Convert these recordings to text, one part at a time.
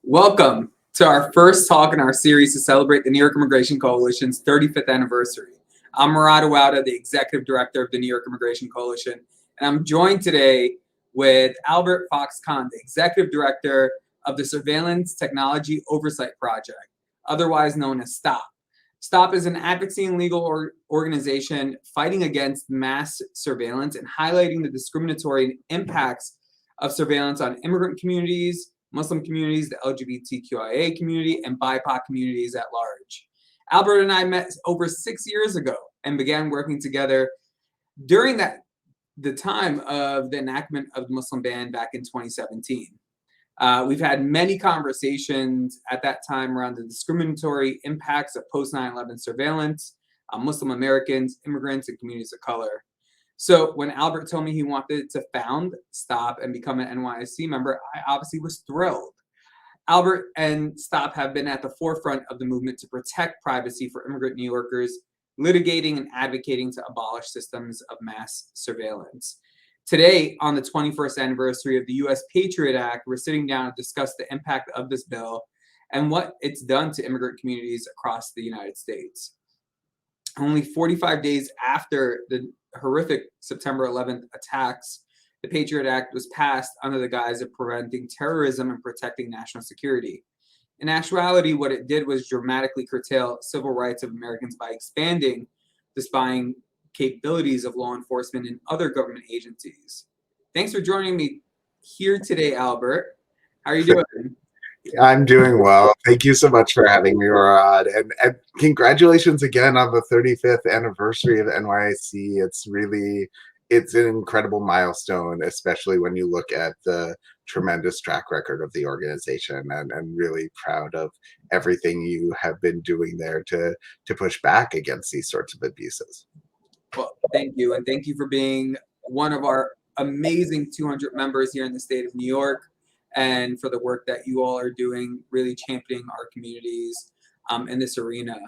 Welcome to our first talk in our series to celebrate the New York Immigration Coalition's 35th anniversary. I'm Murad Awawdeh, the Executive Director of the New York Immigration Coalition, and I'm joined today with Albert Fox Cahn, the Executive Director of the Surveillance Technology Oversight Project, otherwise known as S.T.O.P. S.T.O.P is an advocacy and legal organization fighting against mass surveillance and highlighting the discriminatory impacts of surveillance on immigrant communities, Muslim communities, the LGBTQIA community, and BIPOC communities at large. Albert and I met over 6 years ago and began working together during the time of the enactment of the Muslim ban back in 2017. We've had many conversations at that time around the discriminatory impacts of post 9/11 surveillance on Muslim Americans, immigrants, and communities of color. So when Albert told me he wanted to found S.T.O.P and become an NYIC member, I obviously was thrilled. Albert and S.T.O.P have been at the forefront of the movement to protect privacy for immigrant New Yorkers, litigating and advocating to abolish systems of mass surveillance. Today, on the 21st anniversary of the U.S. PATRIOT Act, we're sitting down to discuss the impact of this bill and what it's done to immigrant communities across the United States. Only 45 days after the horrific September 11th attacks, the PATRIOT Act was passed under the guise of preventing terrorism and protecting national security. In actuality, what it did was dramatically curtail civil rights of Americans by expanding the spying capabilities of law enforcement and other government agencies. Thanks for joining me here today, Albert. How are you doing? I'm doing well. Thank you so much for having me, Murad. And congratulations again on the 35th anniversary of NYIC. It's an incredible milestone, especially when you look at the tremendous track record of the organization, and really proud of everything you have been doing there to push back against these sorts of abuses. Well, thank you. And thank you for being one of our amazing 200 members here in the state of New York, and for the work that you all are doing, really championing our communities in this arena.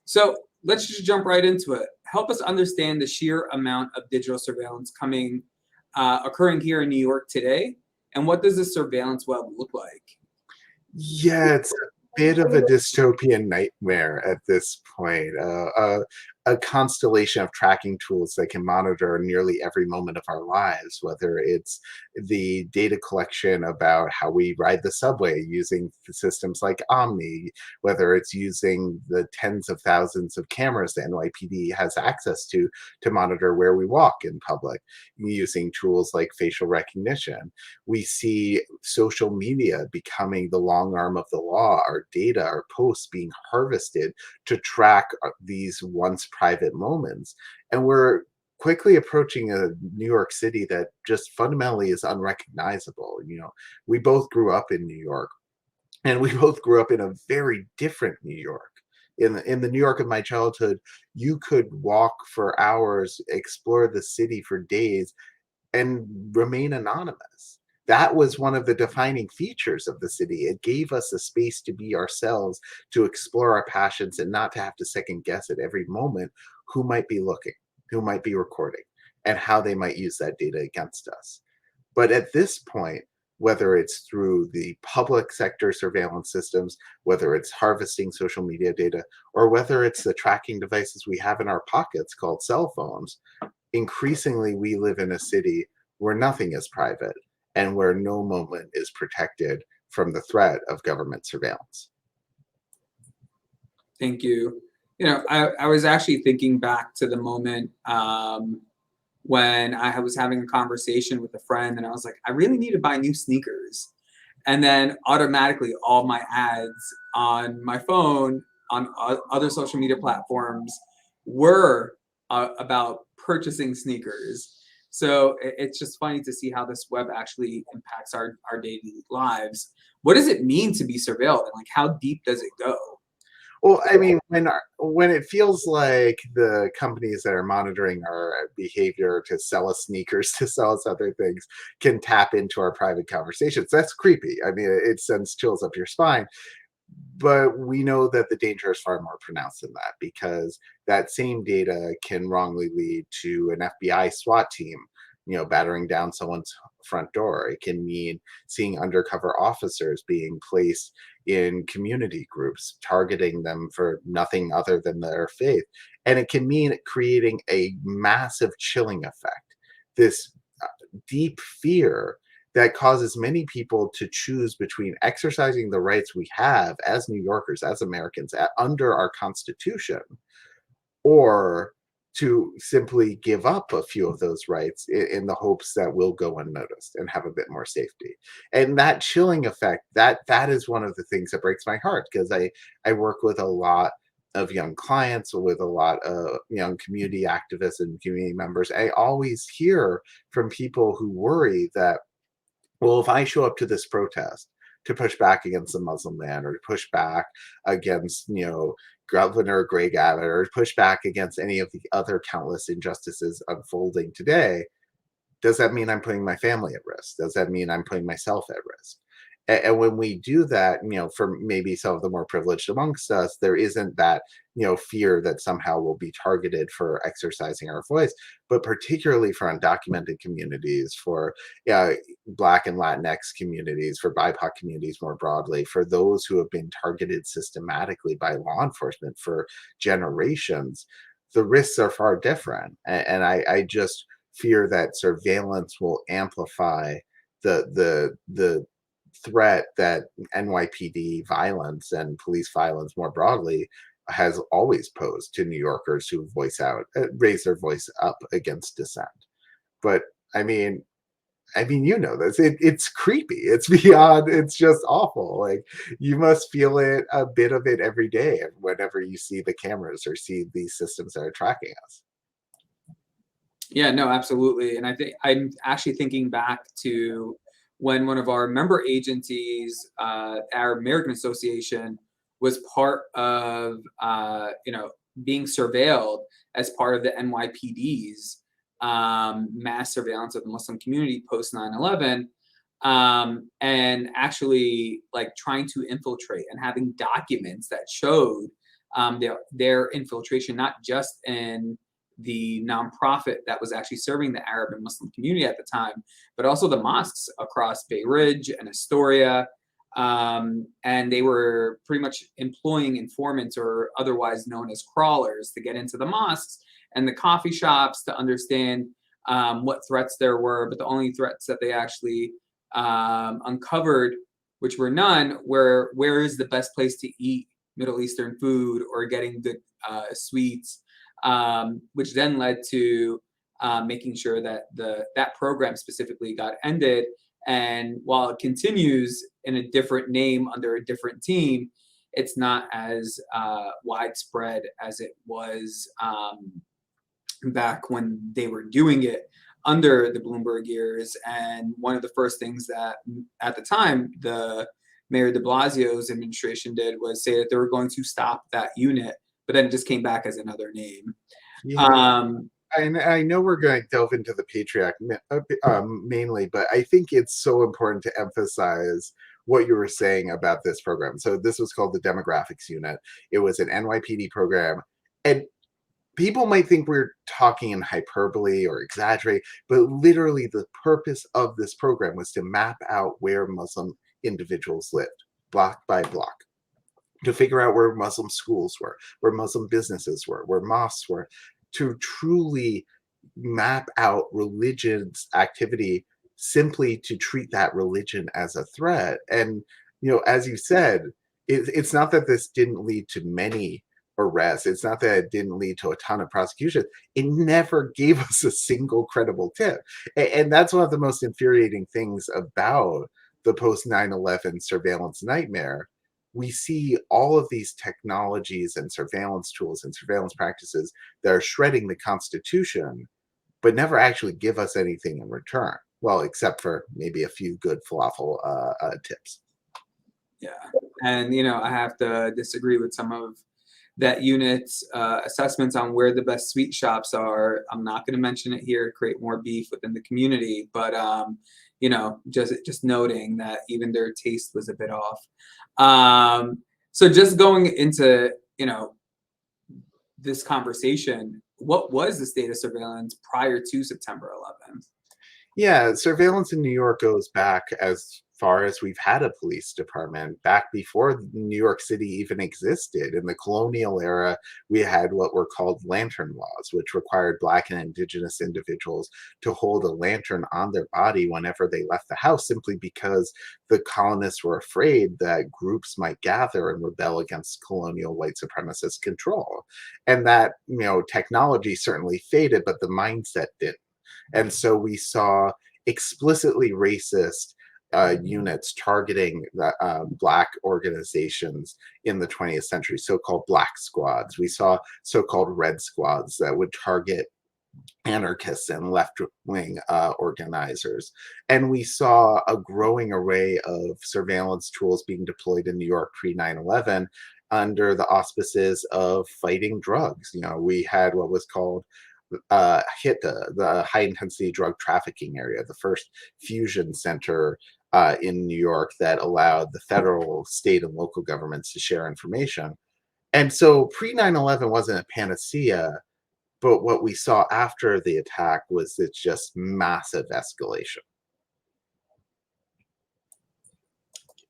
So let's just jump right into it. Help us understand the sheer amount of digital surveillance occurring here in New York today, and what does the surveillance web look like? Yeah, it's a bit of a dystopian nightmare at this point. A constellation of tracking tools that can monitor nearly every moment of our lives, whether it's the data collection about how we ride the subway using systems like Omni, whether it's using the tens of thousands of cameras the NYPD has access to monitor where we walk in public, using tools like facial recognition. We see social media becoming the long arm of the law, our data, our posts being harvested to track these once private moments. And we're quickly approaching a New York City that just fundamentally is unrecognizable. We both grew up in New York, and we both grew up in a very different New York. In the New York of my childhood, you could walk for hours, explore the city for days, and remain anonymous. That was one of the defining features of the city. It gave us a space to be ourselves, to explore our passions, and not to have to second guess at every moment who might be looking, who might be recording, and how they might use that data against us. But at this point, whether it's through the public sector surveillance systems, whether it's harvesting social media data, or whether it's the tracking devices we have in our pockets called cell phones, increasingly we live in a city where nothing is private and where no moment is protected from the threat of government surveillance. Thank you. I was actually thinking back to the moment when I was having a conversation with a friend, and I was like, I really need to buy new sneakers. And then automatically all my ads on my phone, on other social media platforms, were about purchasing sneakers. So it's just funny to see how this web actually impacts our daily lives. What does it mean to be surveilled, and like how deep does it go? Well, I mean, when it feels like the companies that are monitoring our behavior to sell us sneakers, to sell us other things, can tap into our private conversations, that's creepy. I mean, it sends chills up your spine. But we know that the danger is far more pronounced than that, because that same data can wrongly lead to an FBI SWAT team battering down someone's front door. It can mean seeing undercover officers being placed in community groups, targeting them for nothing other than their faith. And it can mean creating a massive chilling effect, this deep fear that causes many people to choose between exercising the rights we have as New Yorkers, as Americans, under our Constitution, or to simply give up a few of those rights in the hopes that we'll go unnoticed and have a bit more safety. And that chilling effect, that is one of the things that breaks my heart, because I work with a lot of young clients, with a lot of young community activists and community members. I always hear from people who worry that, well, if I show up to this protest to push back against the Muslim ban, or to push back against, Governor Greg Abbott, or push back against any of the other countless injustices unfolding today, does that mean I'm putting my family at risk? Does that mean I'm putting myself at risk? And when we do that, for maybe some of the more privileged amongst us, there isn't that, fear that somehow we'll be targeted for exercising our voice, but particularly for undocumented communities, for Black and Latinx communities, for BIPOC communities more broadly, for those who have been targeted systematically by law enforcement for generations, the risks are far different. And I just fear that surveillance will amplify the threat that NYPD violence and police violence more broadly has always posed to New Yorkers who raise their voice up against dissent. But I mean, this. It's creepy. It's beyond. It's just awful. Like, you must feel it, a bit of it every day, whenever you see the cameras or see these systems that are tracking us. Yeah, no, absolutely. And I think I'm actually thinking back to when one of our member agencies, our American Association, was part of, being surveilled as part of the NYPD's mass surveillance of the Muslim community post 9/11, and actually like trying to infiltrate and having documents that showed their infiltration, not just in the nonprofit that was actually serving the Arab and Muslim community at the time, but also the mosques across Bay Ridge and Astoria. And they were pretty much employing informants, or otherwise known as crawlers, to get into the mosques and the coffee shops to understand what threats there were. But the only threats that they actually uncovered, which were none, were where is the best place to eat Middle Eastern food, or getting good sweets, which then led to making sure that that program specifically got ended. And while it continues in a different name under a different team, it's not as widespread as it was back when they were doing it under the Bloomberg years. And one of the first things that at the time the Mayor de Blasio's administration did was say that they were going to stop that unit, but then it just came back as another name. Yeah. I know we're going to delve into the PATRIOT Act mainly, but I think it's so important to emphasize what you were saying about this program. So this was called the Demographics Unit. It was an NYPD program, and people might think we're talking in hyperbole or exaggerate, but literally the purpose of this program was to map out where Muslim individuals lived, block by block, to figure out where Muslim schools were, where Muslim businesses were, where mosques were, to truly map out religion's activity, simply to treat that religion as a threat. And, as you said, it's not that this didn't lead to many arrests. It's not that it didn't lead to a ton of prosecution. It never gave us a single credible tip. And that's one of the most infuriating things about the post 9/11 surveillance nightmare. We see all of these technologies and surveillance tools and surveillance practices that are shredding the Constitution, but never actually give us anything in return. Well, except for maybe a few good falafel tips. Yeah. And, I have to disagree with some of that unit's assessments on where the best sweet shops are. I'm not going to mention it here, create more beef within the community, but just noting that even their taste was a bit off. So just going into this conversation, what was the state of surveillance prior to September 11th? Yeah, surveillance in New York goes back as far as we've had a police department, back before New York City even existed. In the colonial era, we had what were called lantern laws, which required Black and Indigenous individuals to hold a lantern on their body whenever they left the house, simply because the colonists were afraid that groups might gather and rebel against colonial white supremacist control. And that, technology certainly faded, but the mindset didn't. And so we saw explicitly racist units targeting Black organizations in the 20th century, so called Black squads. We saw so called red squads that would target anarchists and left wing organizers. And we saw a growing array of surveillance tools being deployed in New York pre 9/11 under the auspices of fighting drugs. We had what was called HITA, the high intensity drug trafficking area, the first fusion center in New York that allowed the federal, state, and local governments to share information. And so pre 9/11 wasn't a panacea, but what we saw after the attack was it's just massive escalation.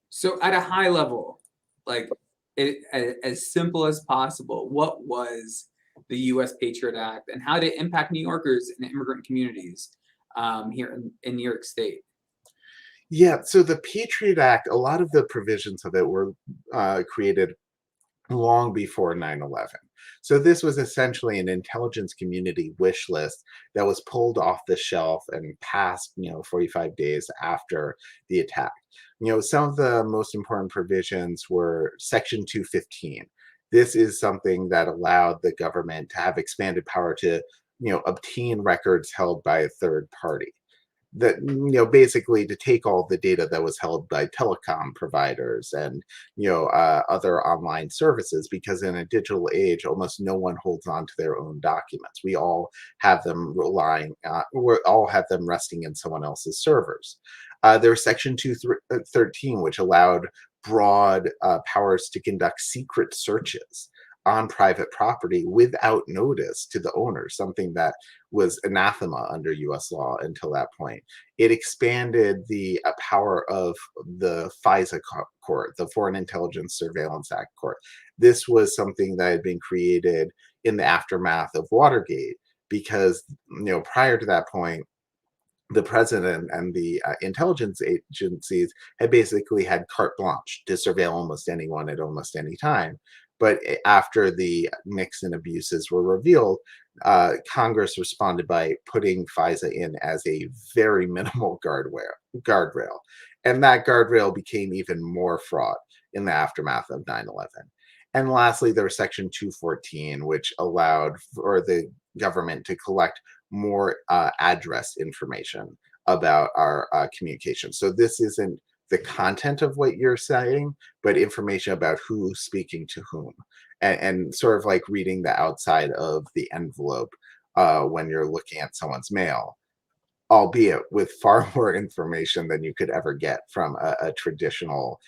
So at a high level, like as simple as possible, what was the U.S. Patriot Act and how did it impact New Yorkers and immigrant communities here in New York State? Yeah, so the Patriot Act, a lot of the provisions of it were created long before 9/11. So this was essentially an intelligence community wish list that was pulled off the shelf and passed, 45 days after the attack. Some of the most important provisions were Section 215. This is something that allowed the government to have expanded power to, obtain records held by a third party, that basically to take all the data that was held by telecom providers and other online services, because in a digital age almost no one holds on to their own documents. We all have them we all have them resting in someone else's servers. There's Section 213, which allowed broad powers to conduct secret searches on private property without notice to the owner, something that was anathema under US law until that point. It expanded the power of the FISA court, the Foreign Intelligence Surveillance Act court. This was something that had been created in the aftermath of Watergate, because prior to that point, the president and the intelligence agencies had basically had carte blanche to surveil almost anyone at almost any time. But after the Nixon abuses were revealed, Congress responded by putting FISA in as a very minimal guardrail. And that guardrail became even more fraught in the aftermath of 9/11. And lastly, there was Section 214, which allowed for the government to collect more address information about our communication. So this isn't the content of what you're saying, but information about who's speaking to whom, and sort of like reading the outside of the envelope when you're looking at someone's mail, albeit with far more information than you could ever get from a traditional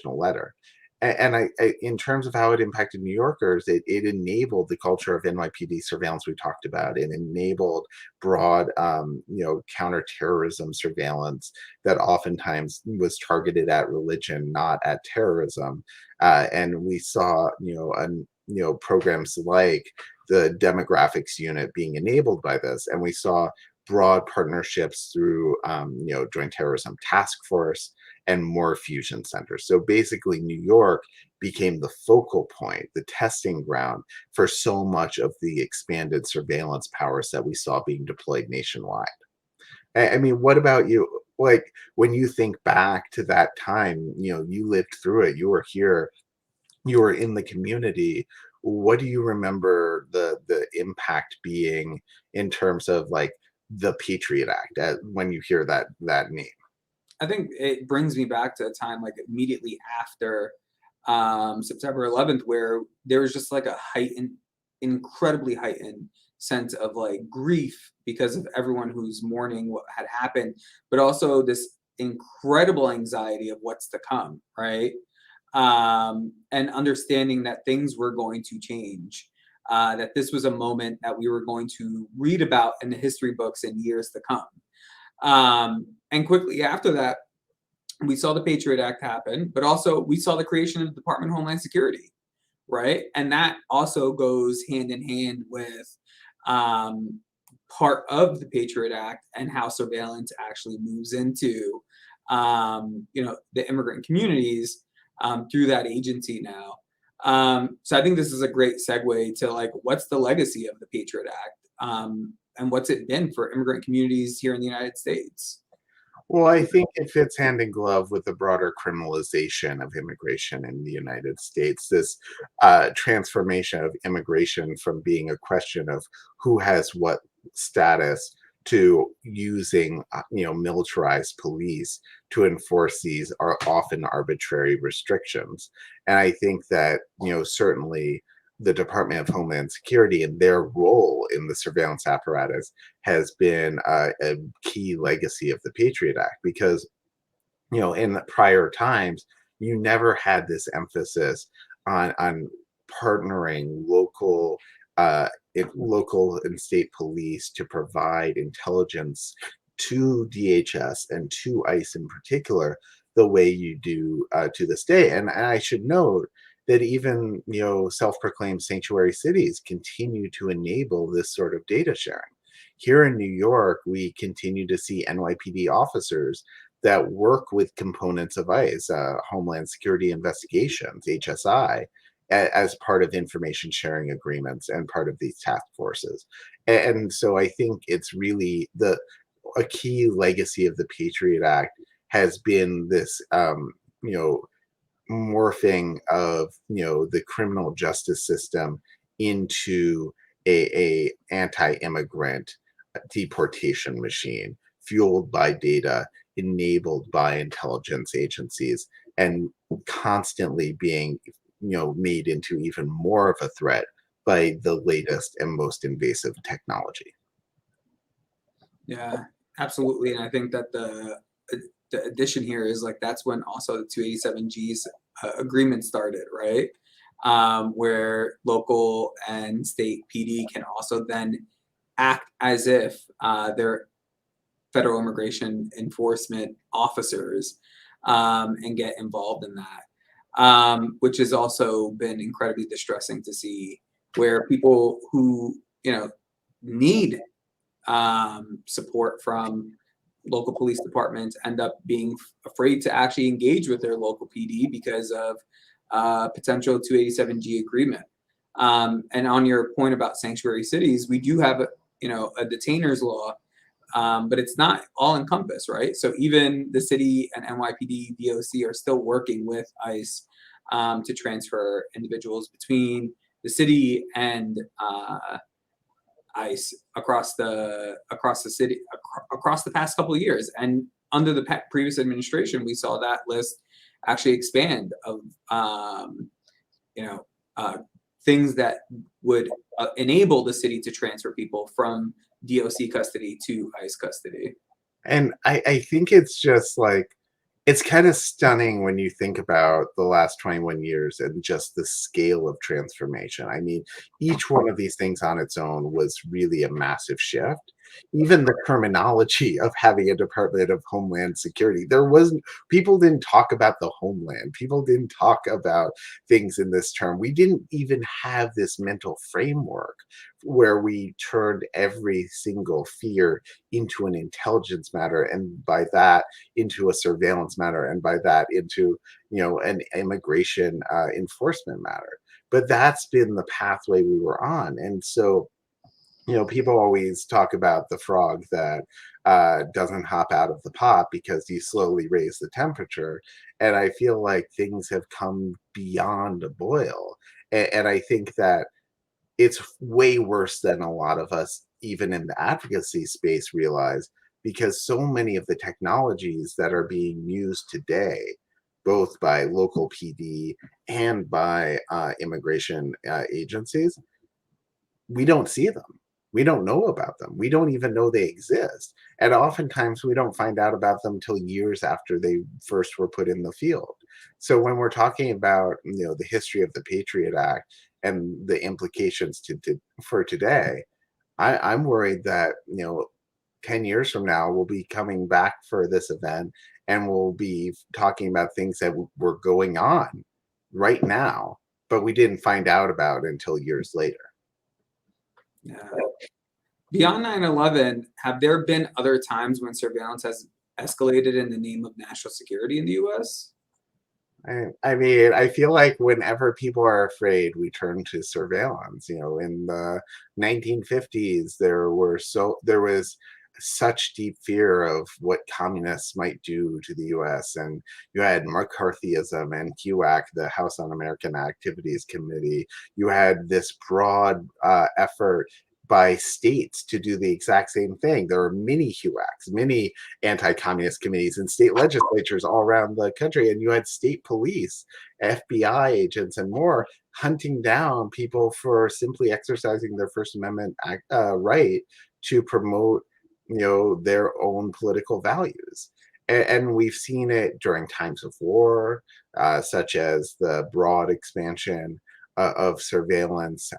letter. And in terms of how it impacted New Yorkers, it enabled the culture of NYPD surveillance we talked about. It enabled broad, counterterrorism surveillance that oftentimes was targeted at religion, not at terrorism. And we saw, programs like the demographics unit being enabled by this, and we saw broad partnerships through, Joint Terrorism Task Force and more fusion centers. So basically, New York became the focal point, the testing ground for so much of the expanded surveillance powers that we saw being deployed nationwide. I mean, what about you? Like, when you think back to that time, you lived through it, you were here, you were in the community. What do you remember the impact being in terms of like the Patriot Act when you hear that name? I think it brings me back to a time like immediately after September 11th, where there was just like a incredibly heightened sense of like grief because of everyone who's mourning what had happened, but also this incredible anxiety of what's to come, right? And understanding that things were going to change, that this was a moment that we were going to read about in the history books in years to come. And quickly after that, we saw the Patriot Act happen, but also we saw the creation of the Department of Homeland Security, right? And that also goes hand in hand with um, part of the Patriot Act and how surveillance actually moves into, the immigrant communities through that agency now. So I think this is a great segue to like, what's the legacy of the Patriot Act, and what's it been for immigrant communities here in the United States? Well, I think it fits hand in glove with the broader criminalization of immigration in the United States. This transformation of immigration from being a question of who has what status to using, militarized police to enforce these are often arbitrary restrictions. And I think that, certainly the Department of Homeland Security and their role in the surveillance apparatus has been a key legacy of the Patriot Act because, in the prior times, you never had this emphasis on partnering local and state police to provide intelligence to DHS and to ICE in particular, the way you do to this day. And I should note that even self-proclaimed sanctuary cities continue to enable this sort of data sharing. Here in New York, we continue to see NYPD officers that work with components of ICE, Homeland Security Investigations, HSI, as part of information sharing agreements and part of these task forces. And so I think it's really a key legacy of the Patriot Act has been this, you know, morphing of the criminal justice system into a anti-immigrant deportation machine fueled by data, enabled by intelligence agencies, and constantly being made into even more of a threat by the latest and most invasive technology. Yeah, absolutely. And I think that the addition here is like that's when also the 287G's agreement started, right? Where local and state PD can also then act as if they're federal immigration enforcement officers, and get involved in that, which has also been incredibly distressing to see, where people who need support from local police departments end up being afraid to actually engage with their local PD because of potential 287G agreement. And on your point about sanctuary cities, we do have a detainer's law, but it's not all encompassed, right? So even the city and NYPD, DOC are still working with ICE to transfer individuals between the city and ICE across the city across the past couple of years. And under the previous administration, we saw that list actually expand of you know things that would enable the city to transfer people from DOC custody to ICE custody. And I think it's just like, it's kind of stunning when you think about the last 21 years and just the scale of transformation. I mean, each one of these things on its own was really a massive shift. Even the terminology of having a Department of Homeland Security, people didn't talk about the homeland. People didn't talk about things in this term. We didn't even have this mental framework where we turned every single fear into an intelligence matter, and by that into a surveillance matter, and by that into an immigration enforcement matter. But that's been the pathway we were on. And so people always talk about the frog that doesn't hop out of the pot because you slowly raise the temperature. And I feel like things have come beyond a boil. And I think that it's way worse than a lot of us, even in the advocacy space, realize, because so many of the technologies that are being used today, both by local PD and by immigration agencies, we don't see them. We don't know about them. We don't even know they exist. And oftentimes we don't find out about them till years after they first were put in the field. So when we're talking about, the history of the Patriot Act and the implications for today, I'm worried that, 10 years from now, we'll be coming back for this event and we'll be talking about things that were going on right now, but we didn't find out about until years later. Yeah. Beyond 9/11, have there been other times when surveillance has escalated in the name of national security in the US? I mean, I feel like whenever people are afraid, we turn to surveillance. In the 1950s, there was such deep fear of what communists might do to the U.S. And you had McCarthyism and HUAC, the House Un-American Activities Committee. You had this broad effort by states to do the exact same thing. There were many HUACs, many anti-communist committees and state legislatures all around the country, and you had state police, FBI agents, and more hunting down people for simply exercising their First Amendment right to promote, their own political values. And we've seen it during times of war, such as the broad expansion of surveillance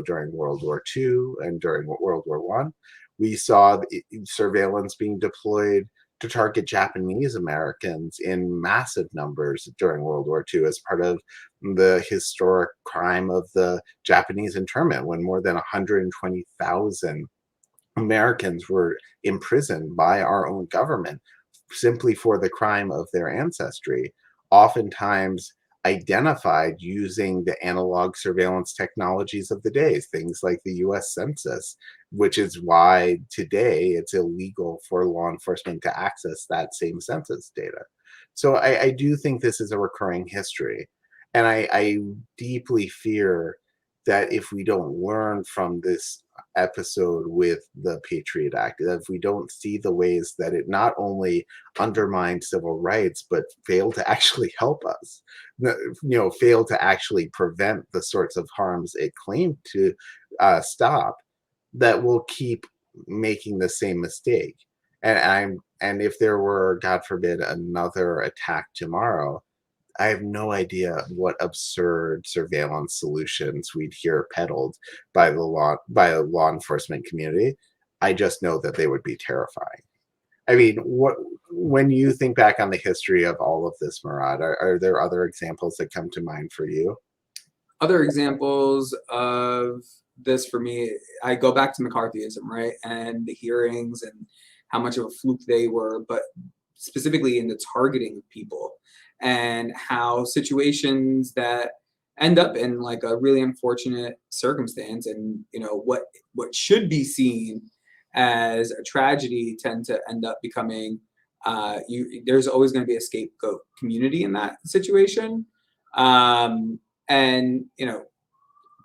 during World War II and during World War One. We saw surveillance being deployed to target Japanese Americans in massive numbers during World War II as part of the historic crime of the Japanese internment, when more than 120,000 Americans were imprisoned by our own government simply for the crime of their ancestry, oftentimes identified using the analog surveillance technologies of the day, things like the US Census, which is why today it's illegal for law enforcement to access that same census data. So I do think this is a recurring history. And I deeply fear that if we don't learn from this episode with the Patriot Act, if we don't see the ways that it not only undermined civil rights, but failed to actually help us, failed to actually prevent the sorts of harms it claimed to stop, that we'll keep making the same mistake. And if there were, God forbid, another attack tomorrow, I have no idea what absurd surveillance solutions we'd hear peddled by the law enforcement community. I just know that they would be terrifying. I mean, when you think back on the history of all of this, Murad, are there other examples that come to mind for you? Other examples of this for me, I go back to McCarthyism, right? And the hearings and how much of a fluke they were, but specifically in the targeting of people, and how situations that end up in like a really unfortunate circumstance, and what should be seen as a tragedy tend to end up becoming there's always going to be a scapegoat community in that situation. And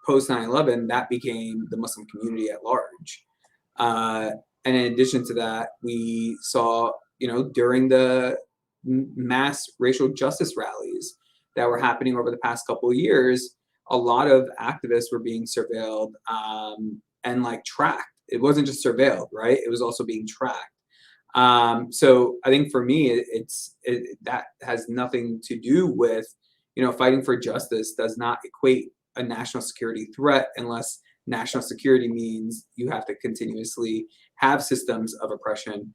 post 9/11, that became the Muslim community at large. And in addition to that, we saw, during the mass racial justice rallies that were happening over the past couple of years, a lot of activists were being surveilled and like tracked. It wasn't just surveilled, right? It was also being tracked. So I think for me, that has nothing to do with, fighting for justice does not equate a national security threat unless national security means you have to continuously have systems of oppression,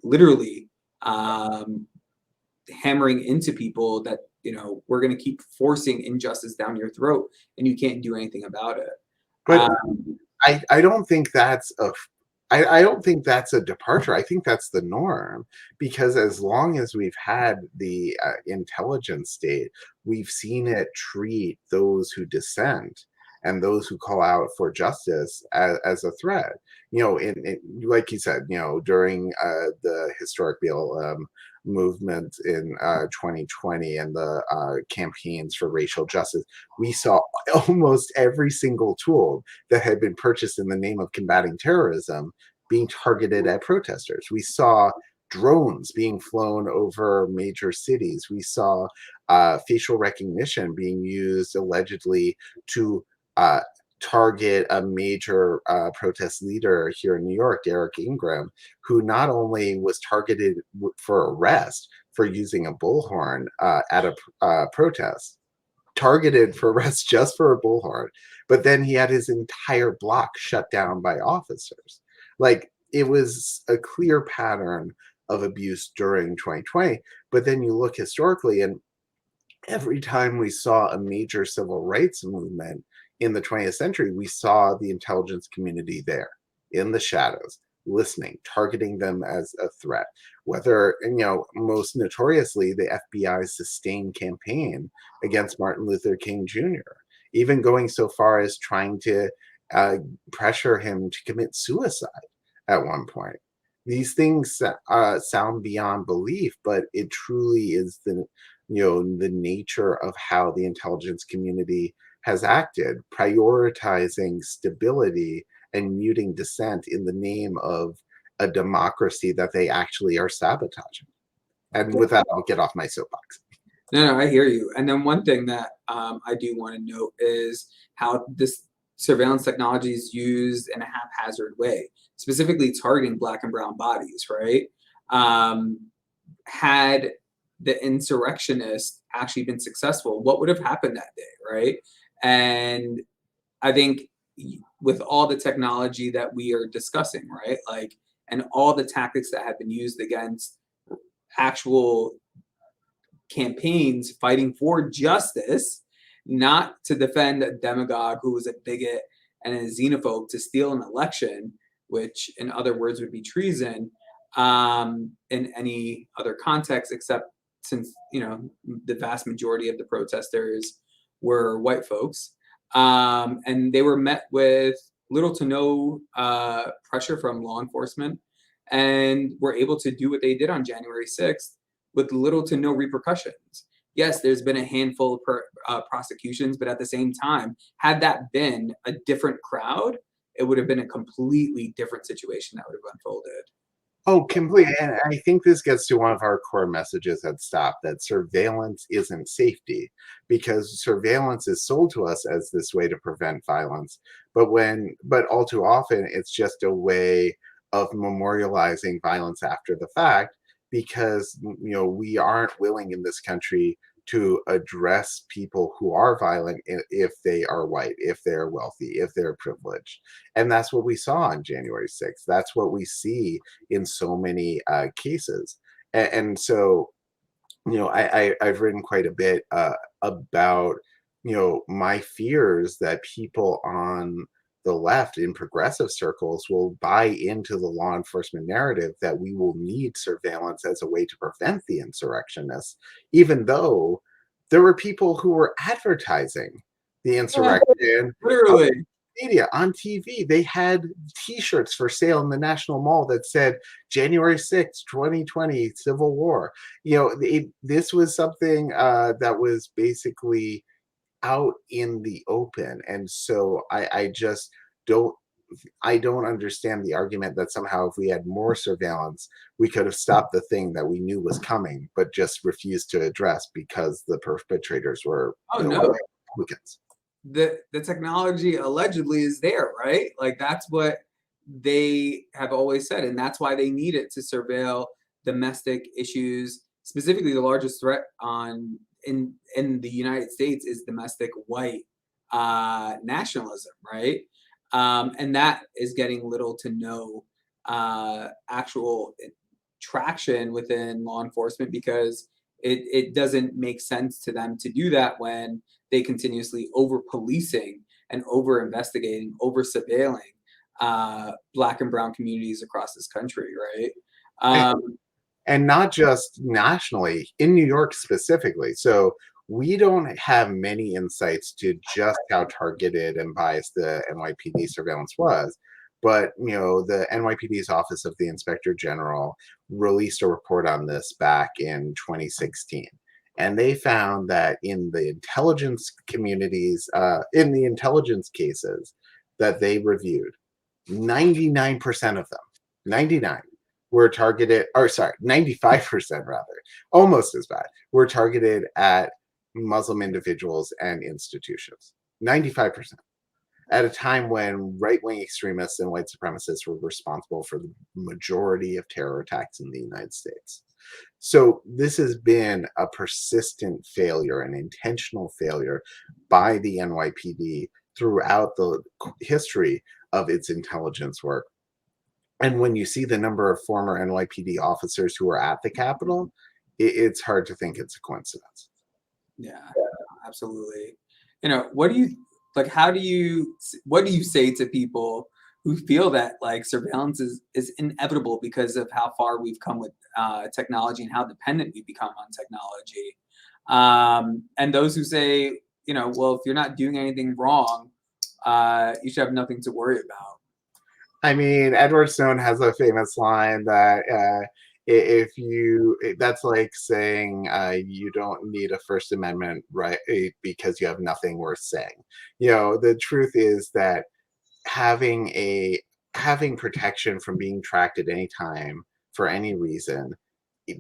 literally hammering into people that, we're going to keep forcing injustice down your throat and you can't do anything about it. But I don't think that's I don't think that's a departure. I think that's the norm, because as long as we've had the intelligence state, we've seen it treat those who dissent and those who call out for justice as a threat. Like you said, during the historic BLM movement in 2020 and the campaigns for racial justice, we saw almost every single tool that had been purchased in the name of combating terrorism being targeted at protesters. We saw drones being flown over major cities. We saw facial recognition being used allegedly to target a major protest leader here in New York, Eric Ingram, who not only was targeted for arrest for using a bullhorn at a protest, targeted for arrest just for a bullhorn, but then he had his entire block shut down by officers. Like, it was a clear pattern of abuse during 2020. But then you look historically, and every time we saw a major civil rights movement in the 20th century, we saw the intelligence community there in the shadows, listening, targeting them as a threat. Whether, most notoriously, the FBI's sustained campaign against Martin Luther King Jr., even going so far as trying to uh, pressure him to commit suicide at one point. These things sound beyond belief, but it truly is the nature of how the intelligence community has acted, prioritizing stability and muting dissent in the name of a democracy that they actually are sabotaging. And with that, I'll get off my soapbox. No, I hear you. And then one thing that I do want to note is how this surveillance technology is used in a haphazard way, specifically targeting Black and brown bodies, right? Had the insurrectionists actually been successful, what would have happened that day, right? And I think with all the technology that we are discussing, right? Like, and all the tactics that have been used against actual campaigns fighting for justice, not to defend a demagogue who was a bigot and a xenophobe to steal an election, which in other words would be treason, in any other context, except since, the vast majority of the protesters were white folks. And they were met with little to no pressure from law enforcement and were able to do what they did on January 6th with little to no repercussions. Yes, there's been a handful of prosecutions, but at the same time, had that been a different crowd, it would have been a completely different situation that would have unfolded. Oh, completely. And I think this gets to one of our core messages at Stop, that surveillance isn't safety, because surveillance is sold to us as this way to prevent violence. But all too often, it's just a way of memorializing violence after the fact, because, we aren't willing in this country to address people who are violent if they are white, if they're wealthy, if they're privileged. And that's what we saw on January 6th. That's what we see in so many cases. And so, I've written quite a bit about, my fears that people on the left in progressive circles will buy into the law enforcement narrative that we will need surveillance as a way to prevent the insurrectionists, even though there were people who were advertising the insurrection Literally. media on TV. They had T-shirts for sale in the National Mall that said January 6th, 2020, Civil War. This was something that was basically out in the open, and so I just don't. I don't understand the argument that somehow if we had more surveillance, we could have stopped the thing that we knew was coming, but just refused to address because the perpetrators were Oh no. Republicans. The technology allegedly is there, right? Like that's what they have always said, and that's why they need it to surveil domestic issues. Specifically, the largest threat in the United States is domestic white nationalism, right? And that is getting little to no actual traction within law enforcement because it doesn't make sense to them to do that when they continuously over policing and over investigating, over surveilling Black and brown communities across this country, right? And not just nationally, in New York specifically. So we don't have many insights to just how targeted and biased the NYPD surveillance was. But, the NYPD's Office of the Inspector General released a report on this back in 2016. And they found that in the intelligence communities, in the intelligence cases that they reviewed, 99% of them, 99, were targeted, or sorry, 95% rather, almost as bad, were targeted at Muslim individuals and institutions. 95%. At a time when right-wing extremists and white supremacists were responsible for the majority of terror attacks in the United States. So this has been a persistent failure, an intentional failure by the NYPD throughout the history of its intelligence work. And when you see the number of former NYPD officers who are at the Capitol, it's hard to think it's a coincidence. Yeah, absolutely. What do you like? What do you say to people who feel that like surveillance is inevitable because of how far we've come with technology and how dependent we become on technology? And those who say, well, if you're not doing anything wrong, you should have nothing to worry about. I mean, Edward Snowden has a famous line that if you, that's like saying you don't need a First Amendment right because you have nothing worth saying. The truth is that having a having protection from being tracked at any time for any reason,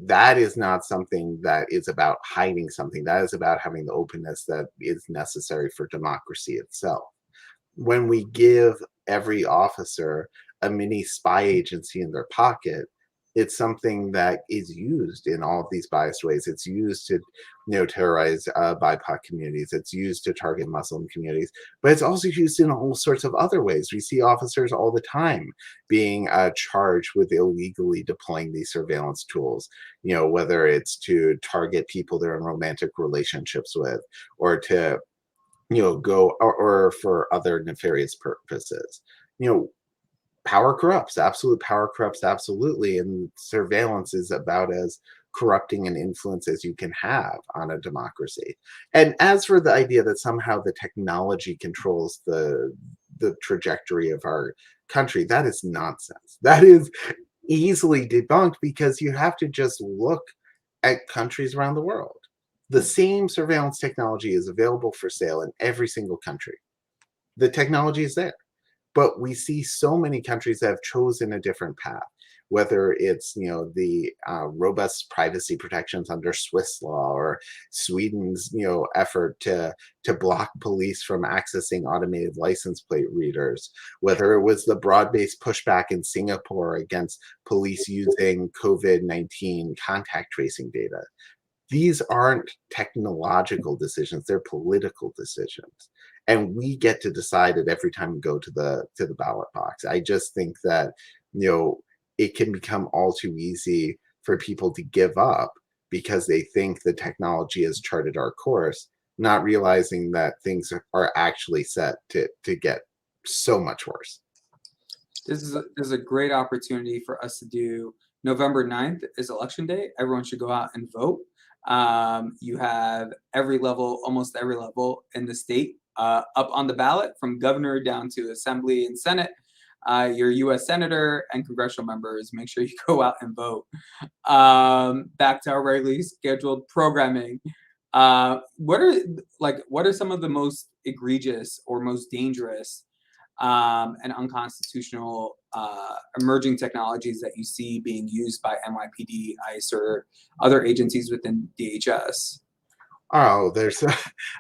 that is not something that is about hiding something. That is about having the openness that is necessary for democracy itself. When we give every officer a mini spy agency in their pocket, it's something that is used in all of these biased ways. It's used to, terrorize BIPOC communities. It's used to target Muslim communities, but it's also used in all sorts of other ways. We see officers all the time being charged with illegally deploying these surveillance tools. Whether it's to target people they're in romantic relationships with, or to go or for other nefarious purposes. You know, Power corrupts. Absolute power corrupts absolutely, and surveillance is about as corrupting an influence as you can have on a democracy. And as for the idea that somehow the technology controls the trajectory of our country, that is nonsense. That is easily debunked because you have to just look at countries around the world. The same surveillance technology is available for sale in every single country. The technology is there, but we see so many countries that have chosen a different path, whether it's the robust privacy protections under Swiss law, or Sweden's effort to block police from accessing automated license plate readers, whether it was the broad-based pushback in Singapore against police using COVID-19 contact tracing data. These aren't technological decisions, they're political decisions, and we get to decide it every time we go to the ballot box. I just think that it can become all too easy for people to give up because they think the technology has charted our course, not realizing that things are actually set to get so much worse. This is a great opportunity for us to do. November 9th is election day. Everyone should go out and vote. You have almost every level in the state up on the ballot, from governor down to assembly and senate. Your U.S. senator and congressional members, make sure you go out and vote. Back to our regularly scheduled programming. What are some of the most egregious or most dangerous and unconstitutional emerging technologies that you see being used by NYPD, ICE, or other agencies within DHS? Oh,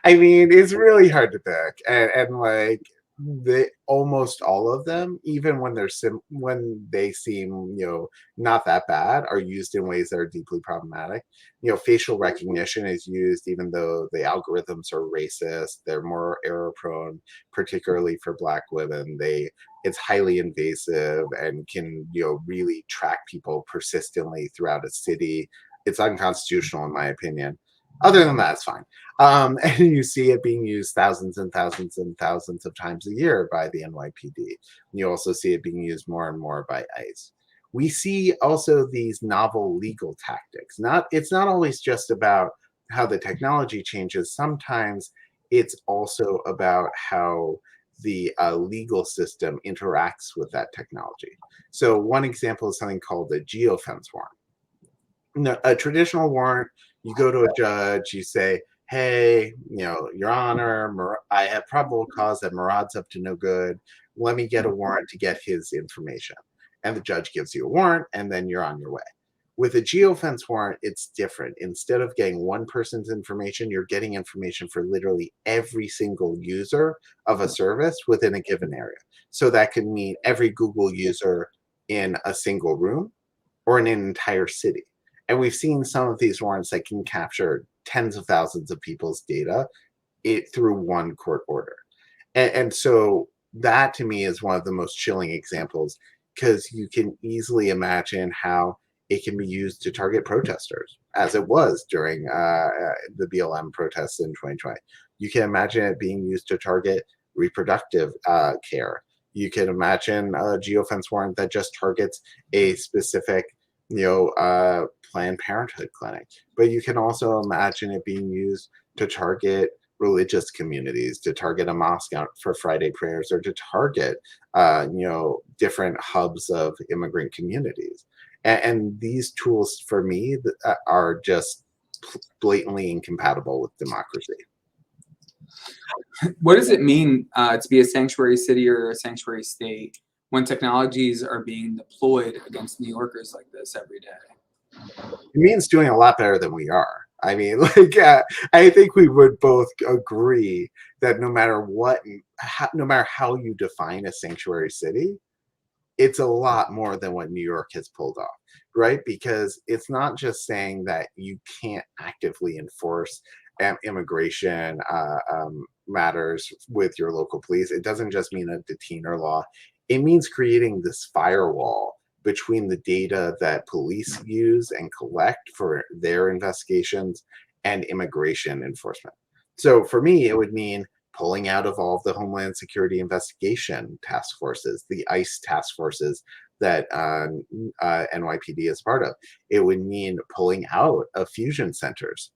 I mean, it's really hard to pick, and like almost all of them, even when when they seem not that bad, are used in ways that are deeply problematic. Facial recognition is used even though the algorithms are racist. They're more error prone, particularly for Black women. It's highly invasive and can really track people persistently throughout a city. It's unconstitutional in my opinion. Other than that, it's fine. And you see it being used thousands and thousands and thousands of times a year by the NYPD. You also see it being used more and more by ICE. We see also these novel legal tactics. It's not always just about how the technology changes. Sometimes it's also about how the legal system interacts with that technology. So one example is something called a geofence warrant. A traditional warrant, you go to a judge, you say, hey, Your Honor, I have probable cause that Murad's up to no good. Let me get a warrant to get his information. And the judge gives you a warrant, and then you're on your way. With a geofence warrant, it's different. Instead of getting one person's information, you're getting information for literally every single user of a service within a given area. So that could mean every Google user in a single room or in an entire city. And we've seen some of these warrants that can capture tens of thousands of people's data through one court order. And so that to me is one of the most chilling examples. because you can easily imagine how it can be used to target protesters, as it was during the BLM protests in 2020. You can imagine it being used to target reproductive care. You can imagine a geofence warrant that just targets a specific, Planned Parenthood clinic. But you can also imagine it being used to target religious communities, to target a mosque out for Friday prayers, or to target, different hubs of immigrant communities. And these tools, for me, are just blatantly incompatible with democracy. What does it mean to be a sanctuary city or a sanctuary state when technologies are being deployed against New Yorkers like this every day? It means doing a lot better than we are. I mean, I think we would both agree that no matter what, no matter how you define a sanctuary city, it's a lot more than what New York has pulled off, right? Because it's not just saying that you can't actively enforce immigration matters with your local police. It doesn't just mean a detainer law. It means creating this firewall between the data that police use and collect for their investigations and immigration enforcement. So for me, it would mean pulling out of all of the Homeland Security investigation task forces, the ICE task forces that NYPD is part of. It would mean pulling out of fusion centers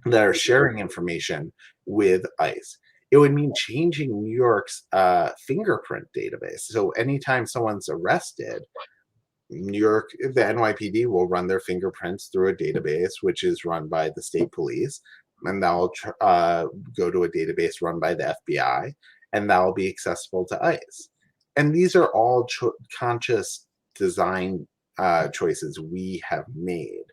that are sharing information with ICE. It would mean changing New York's fingerprint database. So anytime someone's arrested, New York, the NYPD will run their fingerprints through a database, which is run by the state police, and that'll go to a database run by the FBI, and that'll be accessible to ICE. And these are all conscious design choices we have made.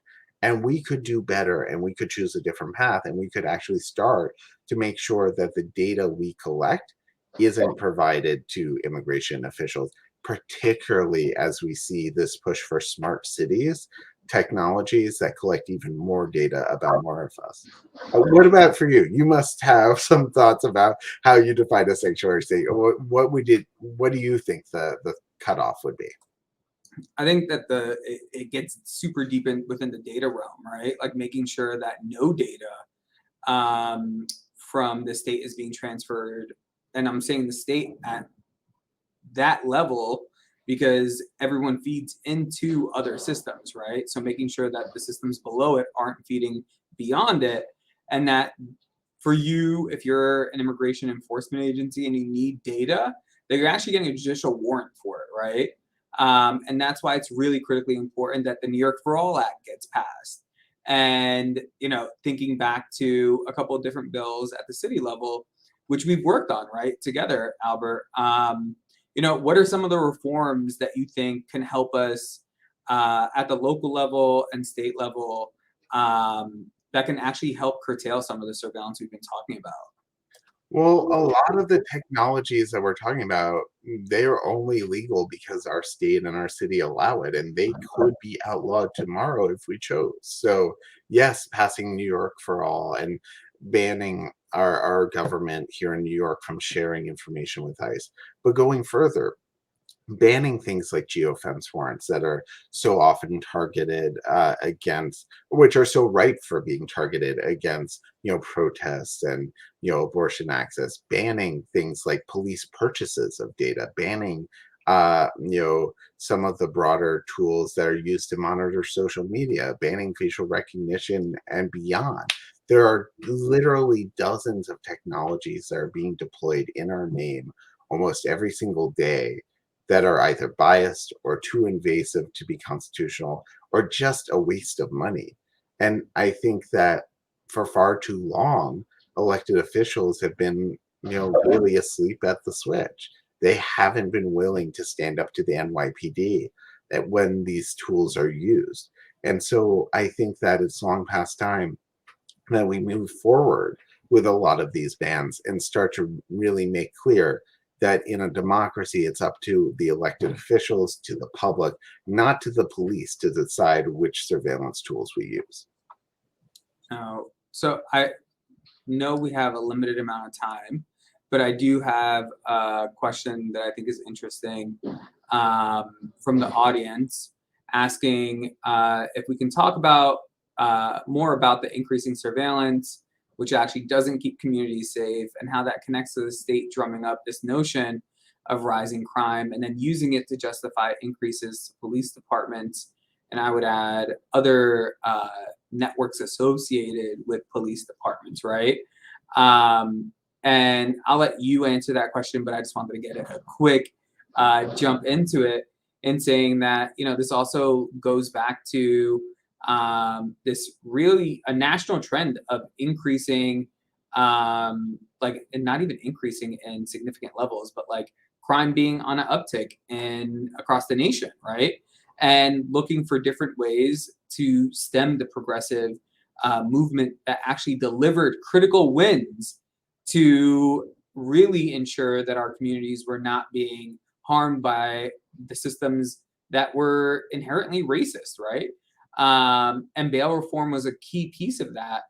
And we could do better, and we could choose a different path, and we could actually start to make sure that the data we collect isn't provided to immigration officials, particularly as we see this push for smart cities, technologies that collect even more data about more of us. What about for you? You must have some thoughts about how you define a sanctuary state. What do you think the cutoff would be? I think that it gets super deep within the data realm, right? Like making sure that no data from the state is being transferred, and I'm saying the state at that level because everyone feeds into other systems, right? So making sure that the systems below it aren't feeding beyond it, and that for you, if you're an immigration enforcement agency and you need data, that you're actually getting a judicial warrant for it, right? And that's why it's really critically important that the New York for All Act gets passed. And, thinking back to a couple of different bills at the city level, which we've worked on, right, together, Albert, what are some of the reforms that you think can help us at the local level and state level that can actually help curtail some of the surveillance we've been talking about? Well, a lot of the technologies that we're talking about, they are only legal because our state and our city allow it, and they could be outlawed tomorrow if we chose. So, yes, passing New York for all and banning our government here in New York from sharing information with ICE. But going further, banning things like geofence warrants that are so often targeted against, which are so ripe for being targeted against, protests and, abortion access, banning things like police purchases of data, banning, some of the broader tools that are used to monitor social media, banning facial recognition and beyond. There are literally dozens of technologies that are being deployed in our name almost every single day that are either biased or too invasive to be constitutional or just a waste of money. And I think that for far too long, elected officials have been, really asleep at the switch. They haven't been willing to stand up to the NYPD that when these tools are used. And so I think that it's long past time that we move forward with a lot of these bans and start to really make clear that in a democracy, it's up to the elected officials, to the public, not to the police to decide which surveillance tools we use. So I know we have a limited amount of time, but I do have a question that I think is interesting. from the audience asking if we can talk about more about the increasing surveillance, which actually doesn't keep communities safe, and how that connects to the state drumming up this notion of rising crime and then using it to justify increases to police departments. And I would add other networks associated with police departments, right? And I'll let you answer that question, but I just wanted to get a quick jump into it in saying that, you know, this also goes back to this really a national trend of increasing, like, and not even increasing in significant levels, but like crime being on an uptick in across the nation, right? And looking for different ways to stem the progressive movement that actually delivered critical wins to really ensure that our communities were not being harmed by the systems that were inherently racist, right? And bail reform was a key piece of that.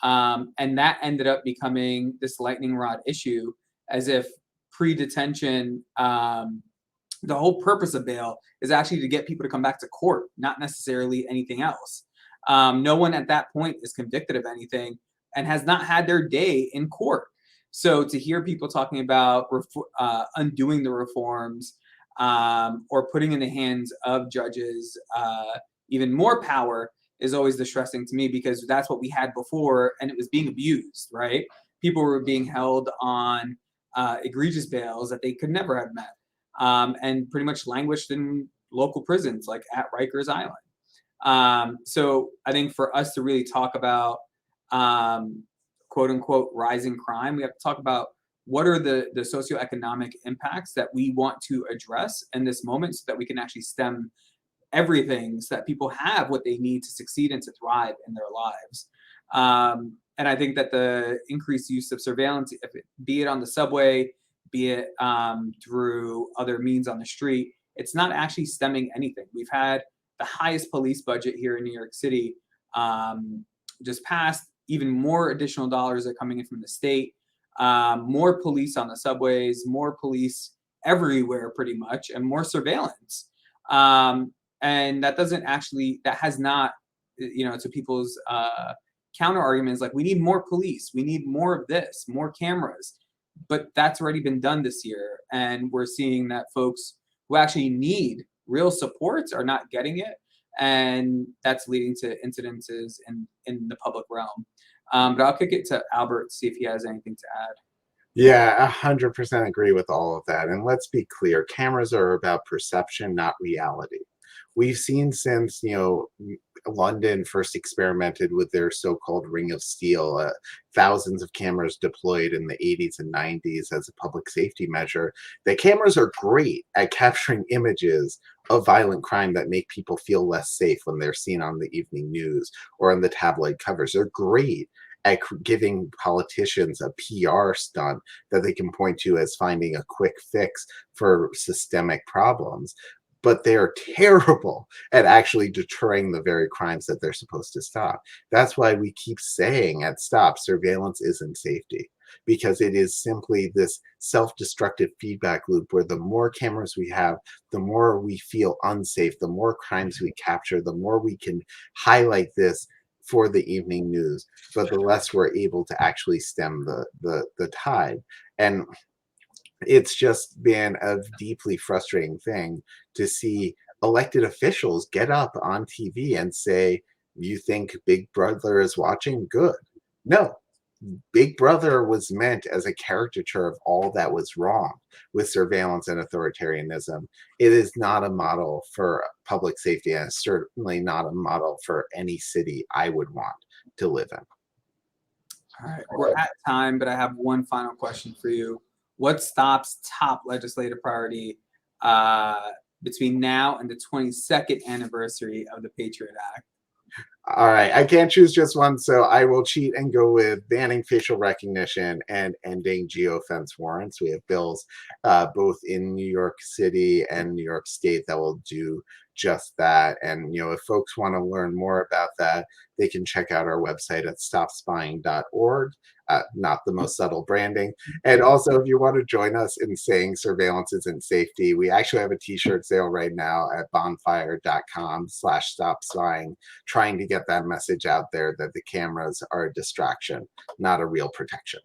And that ended up becoming this lightning rod issue, as if pre-detention, the whole purpose of bail is actually to get people to come back to court, not necessarily anything else. No one at that point is convicted of anything and has not had their day in court. So to hear people talking about undoing the reforms or putting in the hands of judges even more power is always distressing to me, because that's what we had before and it was being abused, right? People were being held on egregious bails that they could never have met, and pretty much languished in local prisons like at Rikers Island. So I think for us to really talk about quote unquote rising crime, we have to talk about what are the socioeconomic impacts that we want to address in this moment so that we can actually stem everything so that people have what they need to succeed and to thrive in their lives. And I think that the increased use of surveillance, be it on the subway, be it through other means on the street, it's not actually stemming anything. We've had the highest police budget here in New York City just passed. Even more additional dollars are coming in from the state. More police on the subways, more police everywhere pretty much, and more surveillance. And that doesn't actually, that has not, you know, to people's counter arguments, like we need more police, we need more of this, more cameras. But that's already been done this year. And we're seeing that folks who actually need real supports are not getting it. And that's leading to incidences in the public realm. But I'll kick it to Albert to see if he has anything to add. Yeah, 100% agree with all of that. And let's be clear, cameras are about perception, not reality. We've seen since, London first experimented with their so-called Ring of Steel, thousands of cameras deployed in the 80s and 90s as a public safety measure, that cameras are great at capturing images of violent crime that make people feel less safe when they're seen on the evening news or on the tabloid covers. They're great at giving politicians a PR stunt that they can point to as finding a quick fix for systemic problems. But they're terrible at actually deterring the very crimes that they're supposed to stop. That's why we keep saying at S.T.O.P, surveillance isn't safety, because it is simply this self-destructive feedback loop where the more cameras we have, the more we feel unsafe, the more crimes we capture, the more we can highlight this for the evening news, but the less we're able to actually stem the tide. And it's just been a deeply frustrating thing to see elected officials get up on TV and say, you think Big Brother is watching? Good. No, Big Brother was meant as a caricature of all that was wrong with surveillance and authoritarianism. It is not a model for public safety, and it's certainly not a model for any city I would want to live in. All right, we're at time, but I have one final question for you. What S.T.O.P's top legislative priority between now and the 22nd anniversary of the Patriot Act? All right, I can't choose just one, so I will cheat and go with banning facial recognition and ending geofence warrants. We have bills both in New York City and New York State that will do just that. And if folks want to learn more about that, they can check out our website at stopspying.org. Not the most subtle branding. And also, if you want to join us in saying surveillance isn't safety, we actually have a t-shirt sale right now at bonfire.com/stopspying, trying to get that message out there that the cameras are a distraction, not a real protection.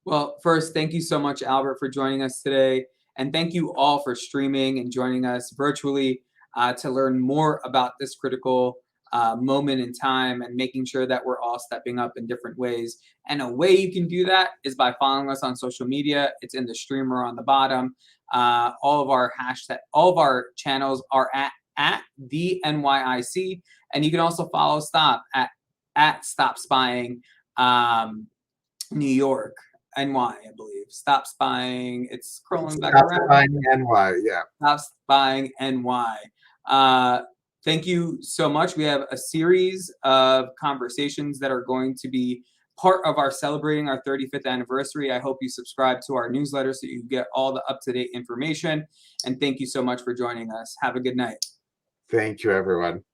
Well, first, thank you so much, Albert, for joining us today. And thank you all for streaming and joining us virtually to learn more about this critical moment in time and making sure that we're all stepping up in different ways. And a way you can do that is by following us on social media. It's in the streamer on the bottom. All of our channels are at the NYIC. And you can also follow Stop at Stop Spying New York. NY, I believe. Stop Spying. It's scrolling back around. Stop Spying NY, yeah. Stop Spying NY. Thank you so much. We have a series of conversations that are going to be part of our celebrating our 35th anniversary. I hope you subscribe to our newsletter so you get all the up-to-date information. And thank you so much for joining us. Have a good night. Thank you, everyone.